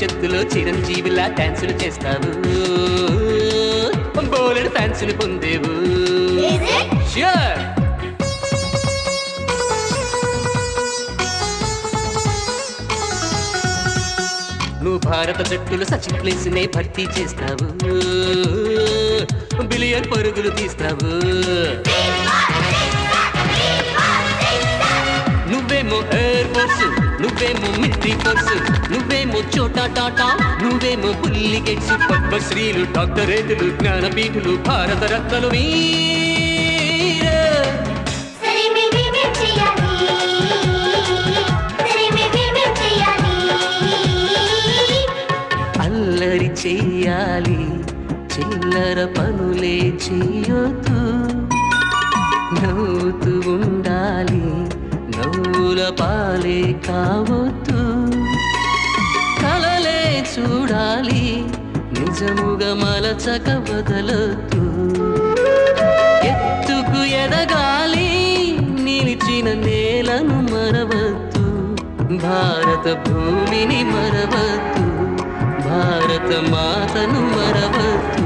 భవిష్యత్తులో చిరంజీవిలా డాన్సులు చేస్తావు, బోలెడు ఫ్యాన్సులు పొందేవు. ష్యూర్. నువ్వు భారత జట్టులో సచిన్ ప్లేస్ నే భర్తీ చేస్తావు, బిలియన్ పరుగులు తీస్తావు. నువ్వేమో ఎయిర్ ఫోర్స్, నువ్వేమో మిలిటరీ ఫోర్స్, నువ్వేమో చోటా టాటా, నువ్వేమో బుల్లి గేట్స్. పద్మశ్రీలు, డాక్టరేటులు, జ్ఞానపీఠులు, భారత రత్నలు వీర. అల్లరి చెయ్యాలి, చిల్లర పనులే చెయ్యొద్దు, నవ్వుతూ ఉండాలి, నవ్వుల పాలే కావద్దు. కలలే చూడాలి, నిజముగా మలచక వదలొద్దు. ఎత్తుకు ఎదగాలి, నిలిచిన నేలను మరవద్దు. భారత భూమిని మరవద్దు, భారత మాతను మరవద్దు.